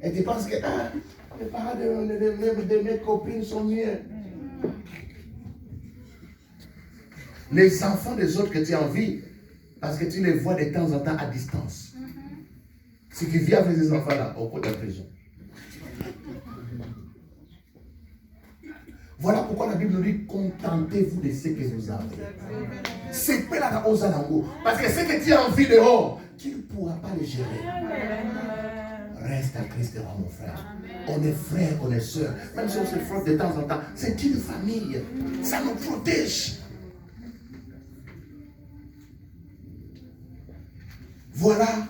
Et tu penses que les parents de mes copines sont mieux. Les enfants des autres que tu as envie, parce que tu les vois de temps en temps à distance. Si tu vis avec ces enfants-là, au cours de la prison. Voilà pourquoi la Bible nous dit contentez-vous de ce que vous avez. C'est pas la cause à l'amour. Parce que ce que tu as envie dehors, tu ne pourras pas le gérer. Reste à Christ devant mon frère. On est frères, on est sœurs. Même si on se frotte de temps en temps, c'est une famille. Ça nous protège. Voilà.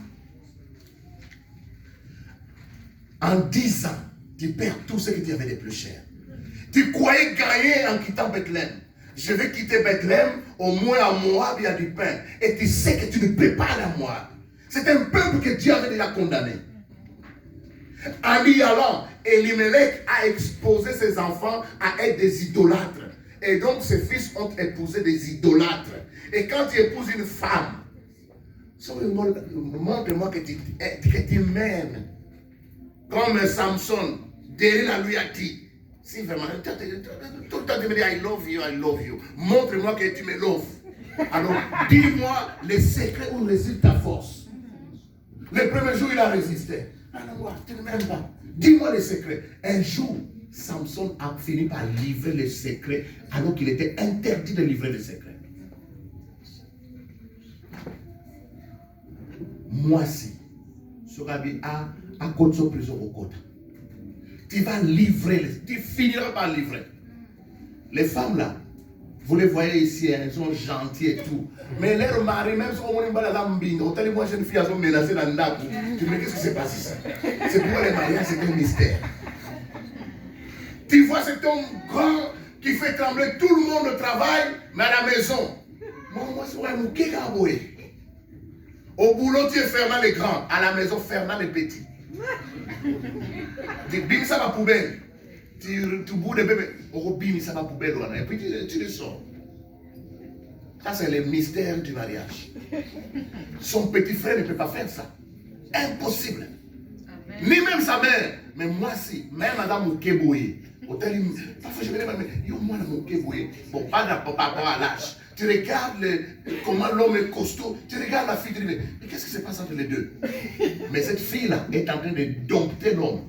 En 10 ans, tu perds tout ce que tu avais de plus cher. Tu croyais gagner en quittant Bethléem. Je vais quitter Bethléem, au moins à Moab, il y a du pain. Et tu sais que tu ne peux pas aller à Moab. C'est un peuple que Dieu avait déjà condamné. En y allant, Elimelech a exposé ses enfants à être des idolâtres. Et donc ses fils ont épousé des idolâtres. Et quand tu épouses une femme, montre-moi que tu m'aimes. Comme Samson, Delilah lui a dit, si vraiment, tout le temps tu me dis I love you. Montre-moi que tu me loves. Alors, dis-moi les secrets où réside ta force. Le premier jour, il a résisté. Alors, tu ne m'aimes pas. Dis-moi les secrets. Un jour, Samson a fini par livrer les secrets alors qu'il était interdit de livrer les secrets. Moi, si, ce rabbi à côté de prison au côté. Tu vas livrer, tu finiras par livrer. Les femmes là, vous les voyez ici, elles sont gentilles et tout. Mais leur mari, même si on est dans la lambine, on t'a moi jeune fille, elles sont menacées dans le nappe. Tu me dis qu'est-ce qui s'est passé ça? C'est pourquoi les mariages, c'est un mystère. Tu vois cet homme grand qui fait trembler tout le monde au travail, mais à la maison. Moi, c'est un mouké gaboué. Au boulot, tu es fermant les grands. À la maison, fermant les petits. Tu bim ça va poubelle. Tu boules des bébés. Oh, bim ça va poubelle. Et puis tu le sors. Ça, c'est le mystère du mariage. Son petit frère ne peut pas faire ça. Impossible. Amen. Ni même sa mère. Mais moi, si. Même madame Moukéboué. Parfois, je me dis, mais moi, Moukéboué. Bon, pas par rapport à l'âge. Tu regardes comment l'homme est costaud. Tu regardes la fille, tu dis, mais qu'est-ce qui se passe entre les deux? Mais cette fille-là est en train de dompter l'homme.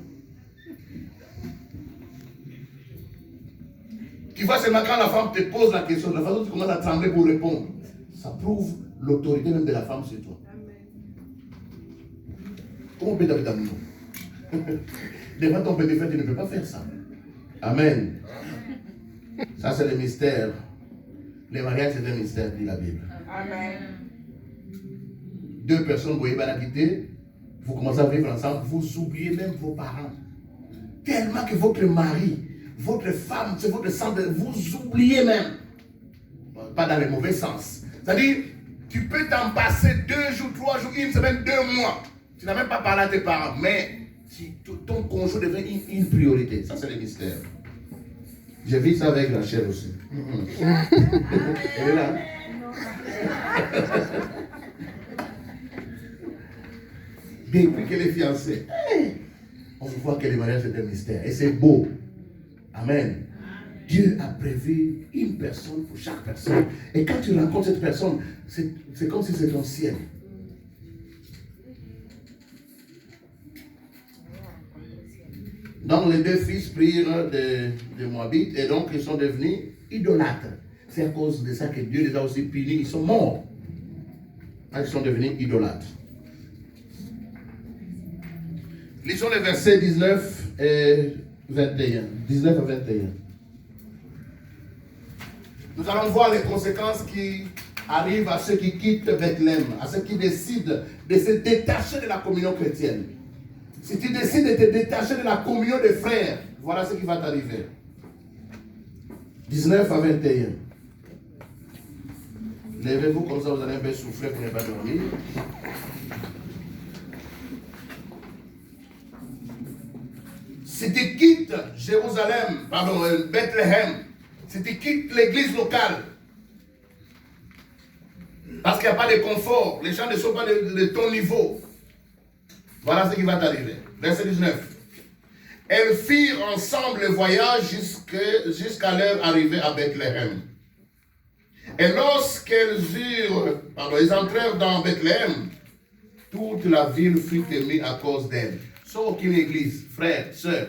Tu vois seulement quand la femme te pose la question, la façon dont tu commences à trembler pour répondre, ça prouve l'autorité même de la femme sur toi. Comment peut David Amino? Devant ton petit frère, tu ne peux pas faire ça. Amen. Ça, c'est le mystère. Le mariage, c'est un mystère, dit la Bible. Amen. Deux personnes, vous voyez, la quitter, vous commencez à vivre ensemble, vous oubliez même vos parents. Tellement que votre mari, votre femme, c'est votre sang, vous oubliez même. Pas dans le mauvais sens. C'est-à-dire, tu peux t'en passer 2 jours, 3 jours, 1 semaine, 2 mois. Tu n'as même pas parlé à tes parents, mais si ton conjoint devient une priorité. Ça, c'est le mystère. J'ai vu ça avec Rachel aussi. Elle est là. Depuis qu'elle est fiancée, on voit que le mariage est un mystère. Et c'est beau. Amen. Dieu a prévu une personne pour chaque personne. Et quand tu rencontres cette personne, c'est comme si c'était ton ciel. Donc les 2 fils prirent de Moabites et donc ils sont devenus idolâtres. C'est à cause de ça que Dieu les a aussi punis. Ils sont morts. Ils sont devenus idolâtres. Lisons les versets 19 et 21. 19 à 21. Nous allons voir les conséquences qui arrivent à ceux qui quittent Bethléem, à ceux qui décident de se détacher de la communion chrétienne. Si tu décides de te détacher de la communion des frères, voilà ce qui va t'arriver. 19 à 21. Levez-vous comme ça, vous allez un peu souffler pour ne pas dormir. Si tu quittes Jérusalem, pardon, Bethléem, si tu quittes l'église locale, parce qu'il n'y a pas de confort, les gens ne sont pas de ton niveau, voilà ce qui va t'arriver. Verset 19. Elles firent ensemble le voyage jusqu'à leur arrivée à Bethléem. Et lorsqu'elles ils entrèrent dans Bethléem, toute la ville fut émue à cause d'elle. Soit aucune église, frère, soeur.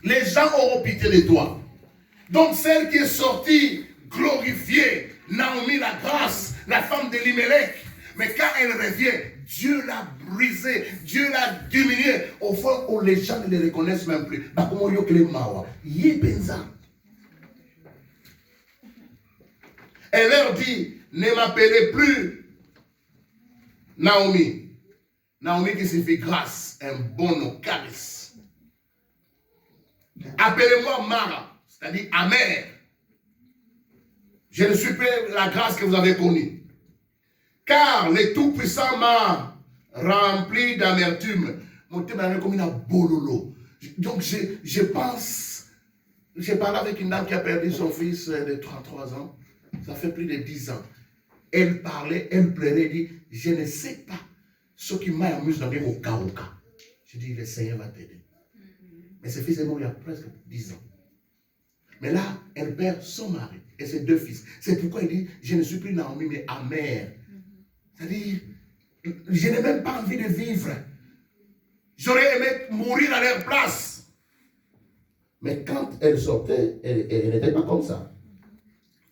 Les gens auront pitié de toi. Donc celle qui est sortie, glorifiée, Naomi la grâce, la femme d'Elimelech, mais quand elle revient, Dieu l'a brisé, Dieu l'a diminué, au fond où les gens ne les reconnaissent même plus. Elle leur dit, ne m'appelez plus Naomi. Naomi qui signifie grâce, un bon nom, charis. Appelez-moi Mara, c'est-à-dire amère. Je ne suis plus la grâce que vous avez connue. Car le Tout-Puissant m'a rempli d'amertume. Mon thème est comme une bololo. Donc je pense, j'ai parlé avec une dame qui a perdu son fils de 33 ans. Ça fait plus de 10 ans. Elle parlait, elle pleurait, elle dit, je ne sais pas ce qui m'amuse dans les cas. Je dis, le Seigneur va t'aider. Mais ce fils est mort il y a presque 10 ans. Mais là, elle perd son mari et ses 2 fils. C'est pourquoi il dit, je ne suis plus Naomi, mais amère. C'est-à-dire, je n'ai même pas envie de vivre. J'aurais aimé mourir à leur place. Mais quand elle sortait, elle n'était pas comme ça.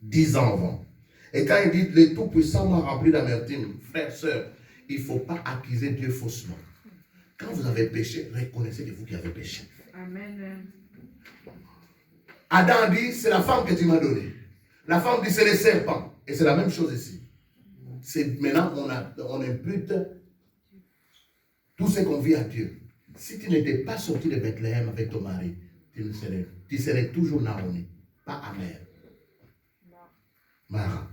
10 ans avant. Et quand il dit, le Tout-Puissant m'a rempli d'amertume, frère, sœur, il ne faut pas accuser Dieu faussement. Quand vous avez péché, reconnaissez que vous qui avez péché. Amen. Adam dit, c'est la femme que tu m'as donnée. La femme dit, c'est le serpent. Et c'est la même chose ici. Maintenant, on impute tout ce qu'on vit à Dieu. Si tu n'étais pas sorti de Bethléem avec ton mari, tu serais toujours Naomi, pas amère. Mara.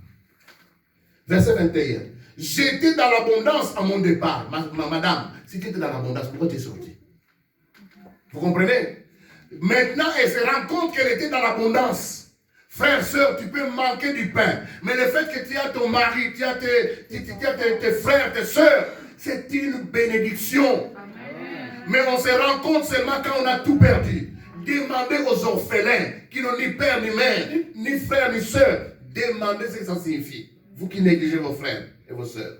Verset 21. J'étais dans l'abondance à mon départ. Madame, si tu étais dans l'abondance, pourquoi tu es sortie? Vous comprenez? Maintenant, elle se rend compte qu'elle était dans l'abondance. Frère, soeur, tu peux manquer du pain. Mais le fait que tu as ton mari, tu as tes frères, tes soeurs, c'est une bénédiction. Amen. Mais on se rend compte seulement quand on a tout perdu. Demandez aux orphelins qui n'ont ni père, ni mère, ni frère, ni soeur. Demandez ce que ça signifie. Vous qui négligez vos frères et vos soeurs.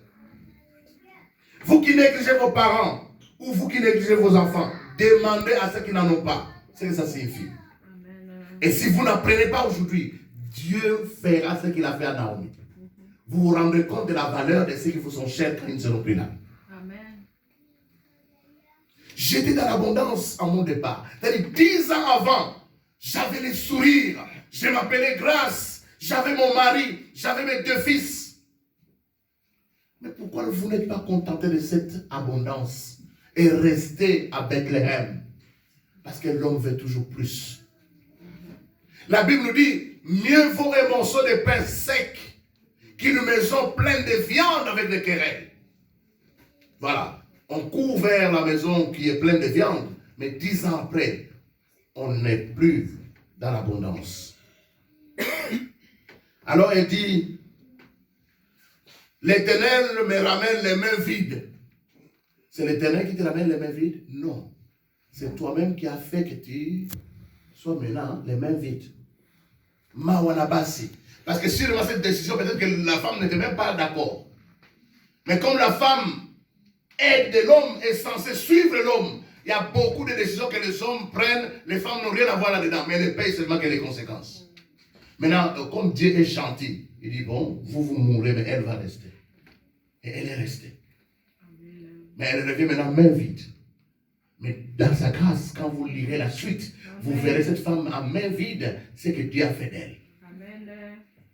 Vous qui négligez vos parents ou vous qui négligez vos enfants. Demandez à ceux qui n'en ont pas ce que ça signifie. Amen. Et si vous n'apprenez pas aujourd'hui, Dieu fera ce qu'il a fait à Naomi. Vous vous rendrez compte de la valeur de ceux qui vous sont chers quand ils ne seront plus là. Amen. J'étais dans l'abondance à mon départ. C'est-à-dire 10 ans avant, j'avais les sourires. Je m'appelais Grâce. J'avais mon mari. J'avais mes 2 fils. Mais pourquoi vous n'êtes pas contenté de cette abondance et rester à Bethléem? Parce que l'homme veut toujours plus. La Bible nous dit, mieux vaut un morceau de pain sec qu'une maison pleine de viande avec des querelles. Voilà. On court vers la maison qui est pleine de viande, mais 10 ans après, on n'est plus dans l'abondance. Alors il dit, l'Éternel me ramène les mains vides. C'est l'Éternel qui te ramène les mains vides? Non. C'est toi-même qui as fait que tu sois maintenant les mains vides. Mawanabasi. Parce que sur cette décision, peut-être que la femme n'était même pas d'accord. Mais comme la femme aide l'homme, est censée suivre l'homme, il y a beaucoup de décisions que les hommes prennent, les femmes n'ont rien à voir là-dedans, mais elles payent seulement que les conséquences. Maintenant, comme Dieu est gentil, il dit, bon, vous mourrez, mais elle va rester. Et elle est restée. Mais elle revient maintenant main vide. Mais dans sa grâce, quand vous lirez la suite, vous verrez cette femme à main vide, ce que Dieu a fait d'elle.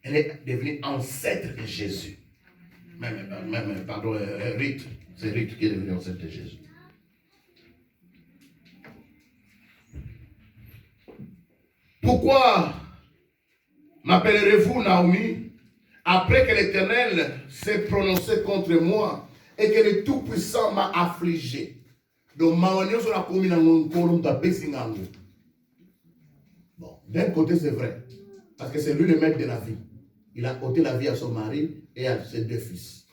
Elle est devenue ancêtre de Jésus. Pardon, Ruth. C'est Ruth qui est devenue ancêtre de Jésus. Pourquoi m'appellerez-vous Naomi, après que l'Éternel s'est prononcé contre moi et que le Tout-Puissant m'a affligé? Donc, bon, d'un côté, c'est vrai. Parce que c'est lui le maître de la vie. Il a ôté la vie à son mari et à ses 2 fils.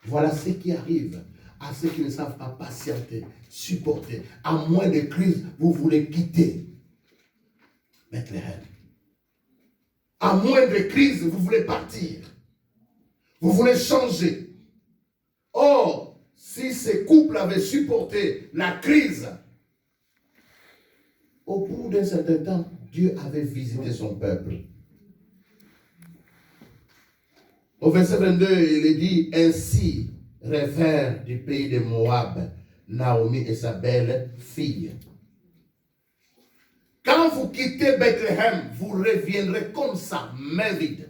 Voilà ce qui arrive à ceux qui ne savent pas patienter, supporter. À moins de crise, vous voulez quitter Bethléem. À moins de crise, vous voulez partir. Vous voulez changer. Or, si ces couples avaient supporté la crise, au bout d'un certain temps, Dieu avait visité son peuple. Au verset 22, il est dit, ainsi revint du pays de Moab, Naomi et sa belle fille. Quand vous quittez Bethléem, vous reviendrez comme ça, main vide.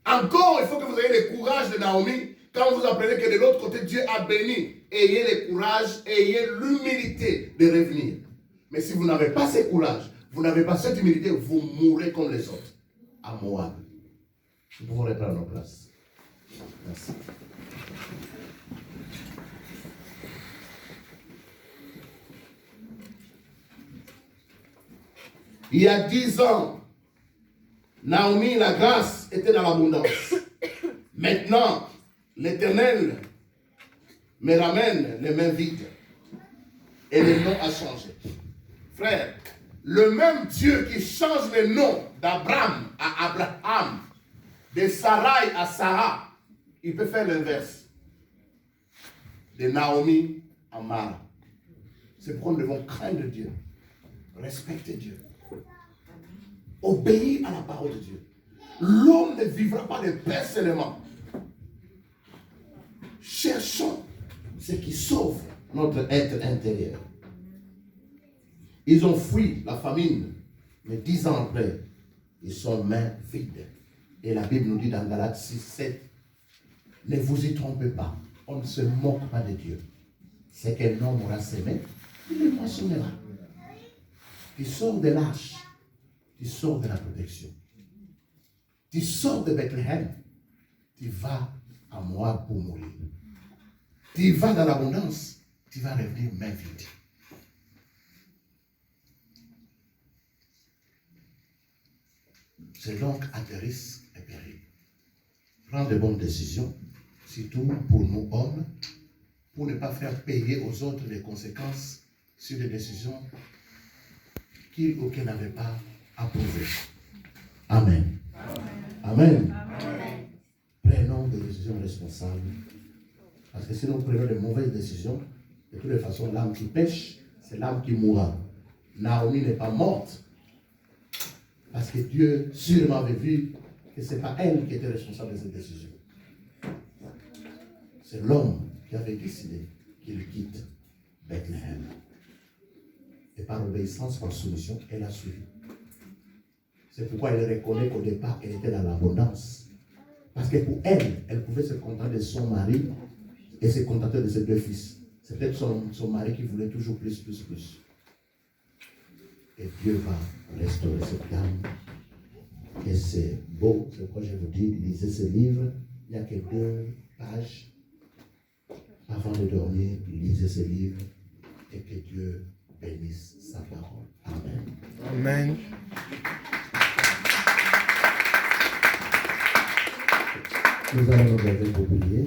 Encore, il faut que vous ayez le courage de Naomi. Quand vous apprenez que de l'autre côté, Dieu a béni, ayez le courage, ayez l'humilité de revenir. Mais si vous n'avez pas ce courage, vous n'avez pas cette humilité, vous mourrez comme les autres, à Moab. Nous pouvons reprendre nos places. Merci. Il y a 10 ans, Naomi, la grâce, était dans l'abondance. Maintenant, l'Éternel me ramène les mains vides. Et le nom a changé. Frère, le même Dieu qui change le nom d'Abraham à Abraham, de Sarai à Sarah, il peut faire l'inverse. De Naomi à Mara. C'est pourquoi nous devons craindre Dieu, respecter Dieu, obéir à la parole de Dieu. L'homme ne vivra pas de paix seulement. Cherchons ce qui sauve notre être intérieur. Ils ont fui la famine, mais 10 ans après, ils sont mains vides. Et la Bible nous dit dans Galates 6, 7, ne vous y trompez pas, on ne se moque pas de Dieu. C'est qu'un homme aura semé, il le moissonnera. Tu sors de l'âge, tu sors de la protection. Tu sors de Bethléem, tu vas à Moab pour mourir. Tu vas dans l'abondance, tu vas revenir main vide. C'est donc à des risques et périls. Prendre de bonnes décisions, surtout pour nous hommes, pour ne pas faire payer aux autres les conséquences sur des décisions qu'ils ou qu'elles n'avaient pas approuvées. Amen. Amen. Amen. Prenons des décisions responsables. Parce que si nous prenons de mauvaises décisions, de toutes les façons, l'âme qui pêche, c'est l'âme qui mourra. Naomi n'est pas morte. Parce que Dieu sûrement avait vu que ce n'est pas elle qui était responsable de cette décision. C'est l'homme qui avait décidé qu'il quitte Bethléem. Et par obéissance, par soumission, elle a suivi. C'est pourquoi elle reconnaît qu'au départ, elle était dans l'abondance. Parce que pour elle, elle pouvait se contenter de son mari et se contenter de ses 2 fils. C'est peut-être son mari qui voulait toujours plus. Et Dieu va restaurer cette dame. Et c'est beau, c'est pourquoi je vous dis, lisez ce livre. Il n'y a que 2 pages. Avant de dormir, lisez ce livre et que Dieu bénisse sa parole. Amen. Amen. Nous allons nous lever pour prier.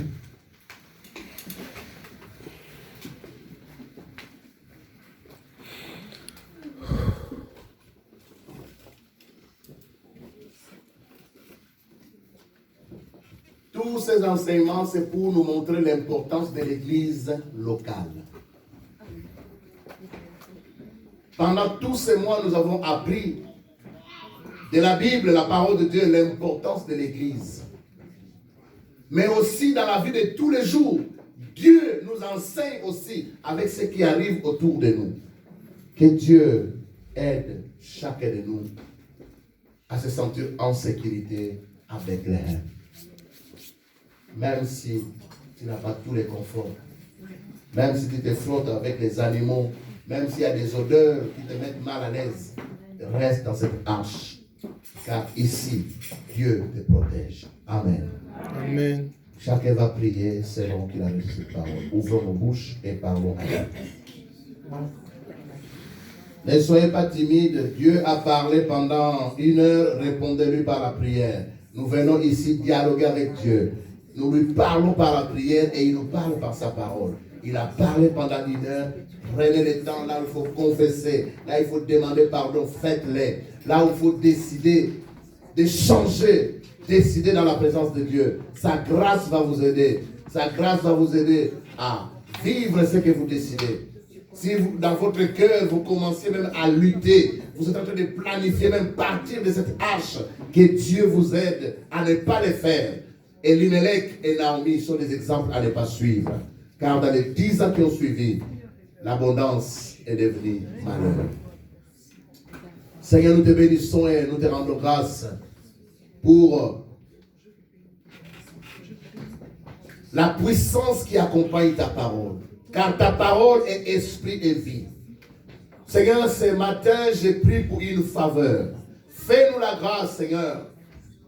Tous ces enseignements, c'est pour nous montrer l'importance de l'Église locale. Pendant tous ces mois, nous avons appris de la Bible, la parole de Dieu, l'importance de l'Église. Mais aussi dans la vie de tous les jours, Dieu nous enseigne aussi avec ce qui arrive autour de nous. Que Dieu aide chacun de nous à se sentir en sécurité à Bethléem. Même si tu n'as pas tous les conforts, même si tu te frottes avec les animaux, même s'il y a des odeurs qui te mettent mal à l'aise, reste dans cette arche. Car ici, Dieu te protège. Amen. Amen. Chacun va prier selon qu'il a reçu cette parole. Ouvrons nos bouches et parlons à Dieu. Ne soyez pas timides. Dieu a parlé pendant 1 heure. Répondez-lui par la prière. Nous venons ici dialoguer avec Dieu. Nous lui parlons par la prière et il nous parle par sa parole. Il a parlé pendant 1 heure. Prenez le temps. Là où il faut confesser. Là il faut demander pardon. Faites-le. Là où il faut décider de changer. Décider dans la présence de Dieu. Sa grâce va vous aider. Sa grâce va vous aider à vivre ce que vous décidez. Si vous, dans votre cœur, vous commencez même à lutter, vous êtes en train de planifier même partir de cette arche, que Dieu vous aide à ne pas le faire. Elimelech et Naomi sont des exemples à ne pas suivre. Car dans les 10 ans qui ont suivi, l'abondance est devenue malheur. Seigneur, nous te bénissons et nous te rendons grâce pour la puissance qui accompagne ta parole. Car ta parole est esprit et vie. Seigneur, ce matin, je prie pour une faveur. Fais-nous la grâce, Seigneur.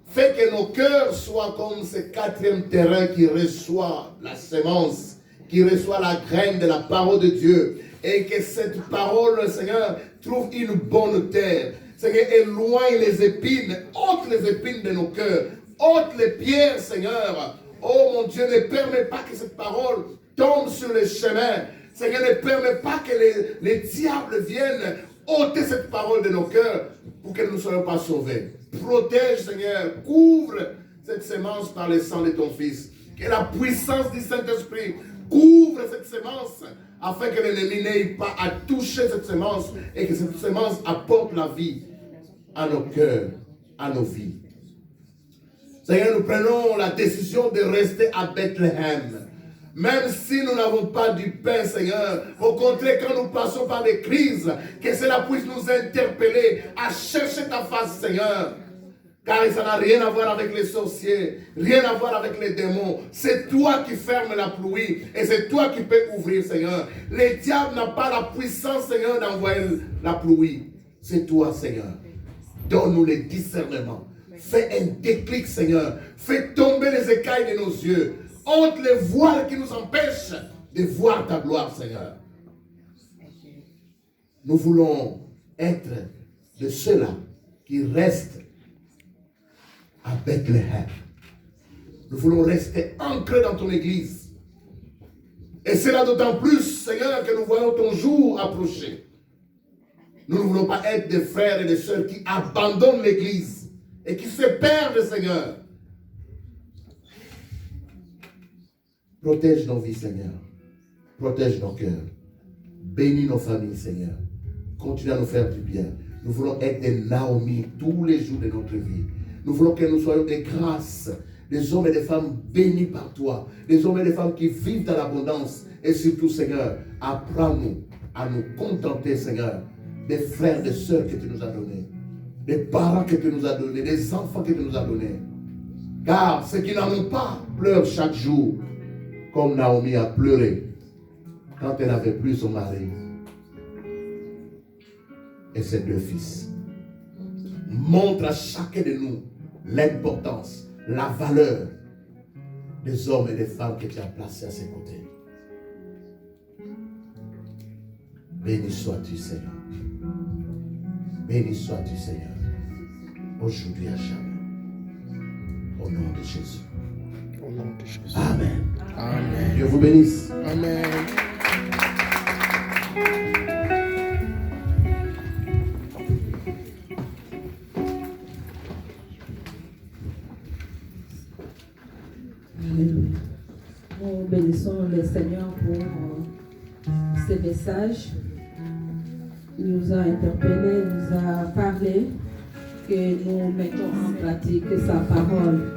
Fais que nos cœurs soient comme ce 4e terrain qui reçoit la semence, qui reçoit la graine de la parole de Dieu. Et que cette parole, Seigneur, trouve une bonne terre. Seigneur, éloigne les épines, ôte les épines de nos cœurs, ôte les pierres, Seigneur. Oh mon Dieu, ne permets pas que cette parole tombe sur le chemin. Seigneur, ne permets pas que les diables viennent ôter cette parole de nos cœurs pour que nous ne soyons pas sauvés. Protège, Seigneur, couvre cette semence par le sang de ton Fils. Que la puissance du Saint-Esprit couvre cette semence afin que l'ennemi n'ait pas à toucher cette semence et que cette semence apporte la vie à nos cœurs, à nos vies. Seigneur, nous prenons la décision de rester à Bethléem. Même si nous n'avons pas du pain, Seigneur, au contraire, quand nous passons par des crises, que cela puisse nous interpeller à chercher ta face, Seigneur. Car ça n'a rien à voir avec les sorciers, rien à voir avec les démons. C'est toi qui fermes la pluie et c'est toi qui peux ouvrir, Seigneur. Le diable n'a pas la puissance, Seigneur, d'envoyer la pluie. C'est toi, Seigneur. Donne-nous le discernement. Fais un déclic, Seigneur. Fais tomber les écailles de nos yeux. Ôte les voiles qui nous empêchent de voir ta gloire, Seigneur. Nous voulons être de ceux-là qui restent à Bethléem. Nous voulons rester ancrés dans ton église. Et c'est là d'autant plus, Seigneur, que nous voyons ton jour approcher. Nous ne voulons pas être des frères et des sœurs qui abandonnent l'église et qui se perdent, Seigneur. Protège nos vies, Seigneur. Protège nos cœurs. Bénis nos familles, Seigneur. Continue à nous faire du bien. Nous voulons être des Naomi tous les jours de notre vie. Nous voulons que nous soyons des grâces, des hommes et des femmes bénis par toi, des hommes et des femmes qui vivent dans l'abondance. Et surtout, Seigneur, apprends-nous à nous contenter, Seigneur, des frères, des sœurs que tu nous as donnés, des parents que tu nous as donnés, des enfants que tu nous as donnés. Car ceux qui n'en ont pas pleurent chaque jour, comme Naomi a pleuré quand elle n'avait plus son mari et ses 2 fils. Montre à chacun de nous l'importance, la valeur des hommes et des femmes que tu as placés à ses côtés. Béni sois-tu, Seigneur. Béni sois-tu, Seigneur, aujourd'hui à jamais. Au nom de Jésus. Au nom de Jésus. Amen. Amen. Dieu vous bénisse. Amen. Nous bénissons le Seigneur pour ce message. Il nous a interpellés, nous a parlé, que nous mettons en pratique sa parole.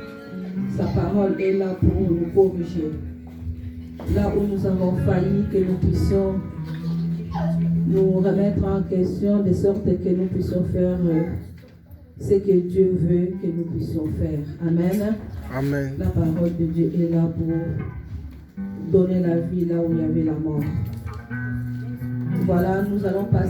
Sa parole est là pour nous corriger. Là où nous avons failli, que nous puissions nous remettre en question de sorte que nous puissions faire ce que Dieu veut que nous puissions faire. Amen. Amen. La parole de Dieu est là pour donner la vie là où il y avait la mort. Voilà, nous allons passer.